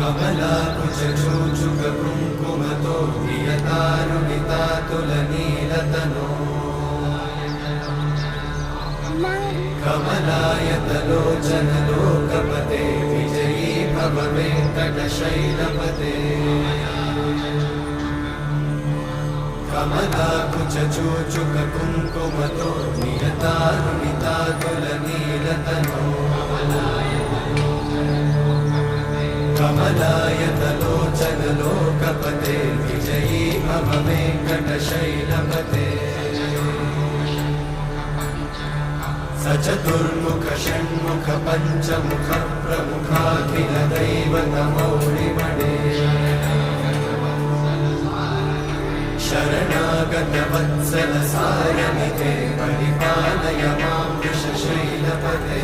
कमलाकुचूचुककुङ्कुमतो नियतारुणितातुलनीलतनो कमलायतलोचनलोकपते विजयी भव वेङ्कटशैलपते कमलाकुचूचुककुङ्कुमतो नियतारुणितातुलनीलतनो कमलायतलोचनलोकपते विजयी भव वेङ्कटशैलपते सचतुर्मुख षण्मुख पञ्चमुख प्रमुखाखिल दैवतमौलिमणे शरणागत वत्सल सारनिते परिपालय मां वृषशैलपते